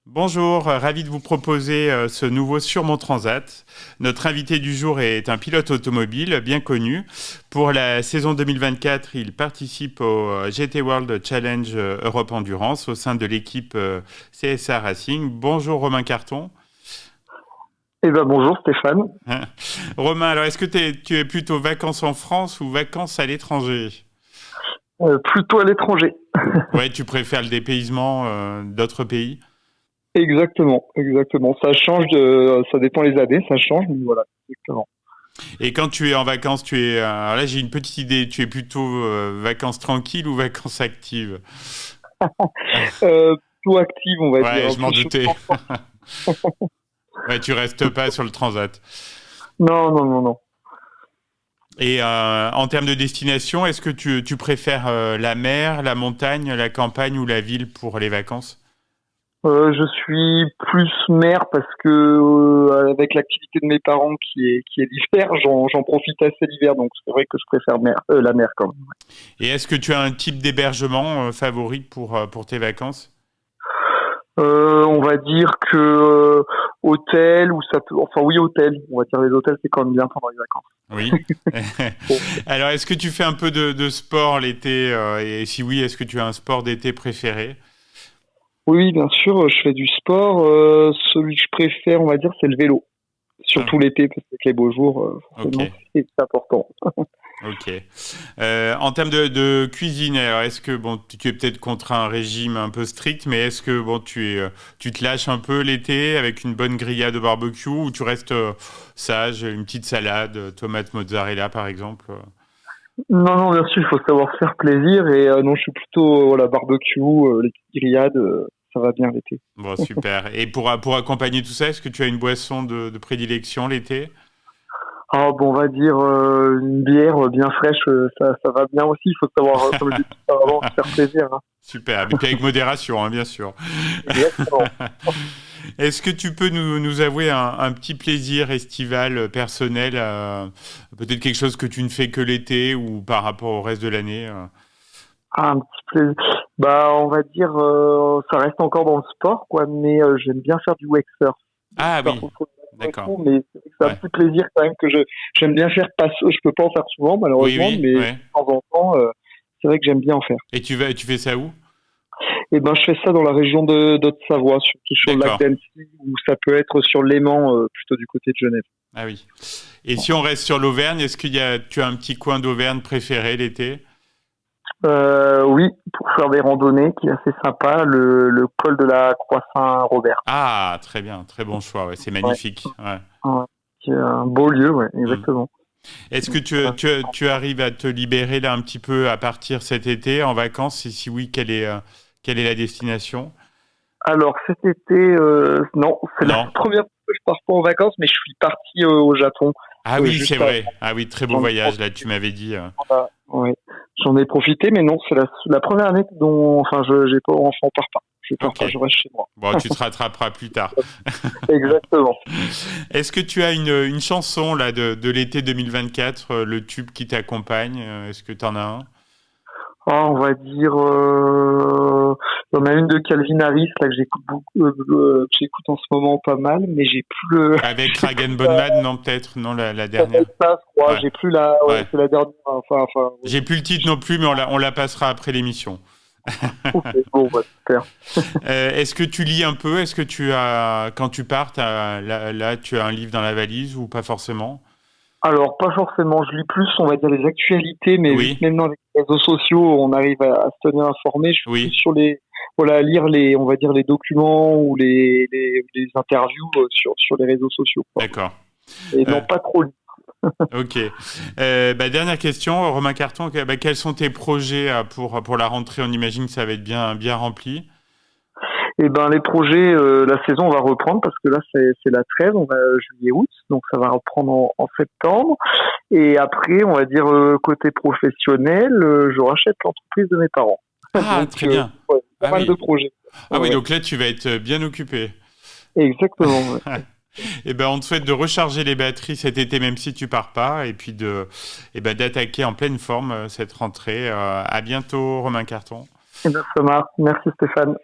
Bonjour, ravi de vous proposer ce nouveau Sur mon Transat. Notre invité du jour est un pilote automobile bien connu. Pour la saison 2024, il participe au GT World Challenge Europe Endurance au sein de l'équipe CSA Racing. Bonjour Romain Carton. Bonjour Stéphane. Romain, alors est-ce que tu es plutôt vacances en France ou vacances à l'étranger ? Plutôt à l'étranger. Ouais, tu préfères le dépaysement d'autres pays ? Exactement. Ça change ça dépend les années, ça change, mais voilà, exactement. Et quand tu es en vacances, alors là j'ai une petite idée, tu es plutôt vacances tranquilles ou vacances actives ? Plutôt active, on va dire. Ouais, je m'en doutais. Ouais, tu restes pas sur le transat. Non. Et en termes de destination, est-ce que tu préfères la mer, la montagne, la campagne ou la ville pour les vacances ? Je suis plus mer parce que avec l'activité de mes parents qui est l'hiver, j'en profite assez l'hiver, donc c'est vrai que je préfère la mer quand même. Et est-ce que tu as un type d'hébergement favori pour tes vacances ? On va dire que hôtel ou hôtel. On va dire les hôtels c'est quand même bien pendant les vacances. Oui. Alors est-ce que tu fais un peu de sport l'été et si oui, est-ce que tu as un sport d'été préféré ? Oui, bien sûr, je fais du sport. Celui que je préfère, on va dire, c'est le vélo. Surtout l'été, parce qu'avec les beaux jours, forcément, c'est important. Ok. En termes de cuisine, alors est-ce que tu es peut-être contre un régime un peu strict, mais est-ce que tu te lâches un peu l'été avec une bonne grillade de barbecue ou tu restes sage, une petite salade, tomate mozzarella par exemple ? Non, bien sûr, il faut savoir faire plaisir et non, je suis plutôt barbecue, les petites grillades, ça va bien l'été. Bon, super. Et pour accompagner tout ça, est-ce que tu as une boisson de prédilection l'été ? On va dire une bière bien fraîche, ça va bien aussi. Il faut savoir, comme je dis avant, faire plaisir. Hein. Super, mais puis avec modération, hein, bien sûr. Exactement. Est-ce que tu peux nous avouer un petit plaisir estival personnel, peut-être quelque chose que tu ne fais que l'été ou par rapport au reste de l'année Un petit plaisir. On va dire, ça reste encore dans le sport, quoi, mais j'aime bien faire du wake surf. Ah oui, d'accord. Mais c'est un petit plaisir quand même que j'aime bien faire. Je peux pas en faire souvent, malheureusement, mais de temps en temps, c'est vrai que j'aime bien en faire. Et tu fais ça où ? Je fais ça dans la région de Haute-Savoie, surtout sur le lac d'Annecy, ou ça peut être sur l'Léman, plutôt du côté de Genève. Ah oui. Et si on reste sur l'Auvergne, est-ce que tu as un petit coin d'Auvergne préféré l'été ? Oui, pour faire des randonnées, qui est assez sympa, le col de la Croix-Saint-Robert. Ah, très bien, très bon choix, ouais, c'est magnifique. Ouais. C'est un beau lieu, ouais, exactement. Est-ce que tu arrives à te libérer là un petit peu à partir cet été en vacances ? Et si oui, quelle est la destination ? Alors cet été, non, c'est la première fois que je pars pas en vacances, mais je suis parti au Japon. Ah oui, c'est vrai. Ah oui, très beau voyage là, tu m'avais dit. Oui, j'en ai profité, mais non, c'est la première année dont, j'ai pas enfant, part pas. Je reste chez moi. Bon, tu te rattraperas plus tard. Exactement. Est-ce que tu as une chanson là de l'été 2024, le tube qui t'accompagne ? Est-ce que tu en as un ? On va dire, il y en a une de Calvin Harris là que j'écoute en ce moment pas mal, mais j'ai plus le. Avec Dragon Bonman, non peut-être, non la dernière. Ça, je crois. Ouais. J'ai plus la. Ouais. C'est la dernière. J'ai plus le titre non plus, mais on la passera après l'émission. Okay, bon, super. Est-ce que tu lis un peu ? Est-ce que quand tu pars, là, tu as un livre dans la valise ou pas forcément ? Alors, pas forcément. Je lis plus, on va dire, les actualités, mais maintenant avec les réseaux sociaux, on arrive à se tenir informé. Je suis plus sur lire on va dire, les documents ou les interviews sur les réseaux sociaux. Quoi. D'accord. Et non, pas trop lire. Ok. Dernière question, Romain Carton, quels sont tes projets pour la rentrée ? On imagine que ça va être bien rempli. Les projets, la saison va reprendre parce que là c'est la trêve, on va juillet-août, donc ça va reprendre en septembre. Et après, on va dire côté professionnel, je rachète l'entreprise de mes parents. Ah, donc, très bien. Pas mal de projets. Ah oui, donc là tu vas être bien occupé. Exactement. On te souhaite de recharger les batteries cet été, même si tu pars pas, et puis d'attaquer en pleine forme cette rentrée. À bientôt, Romain Carton. Ça marche. Merci Stéphane.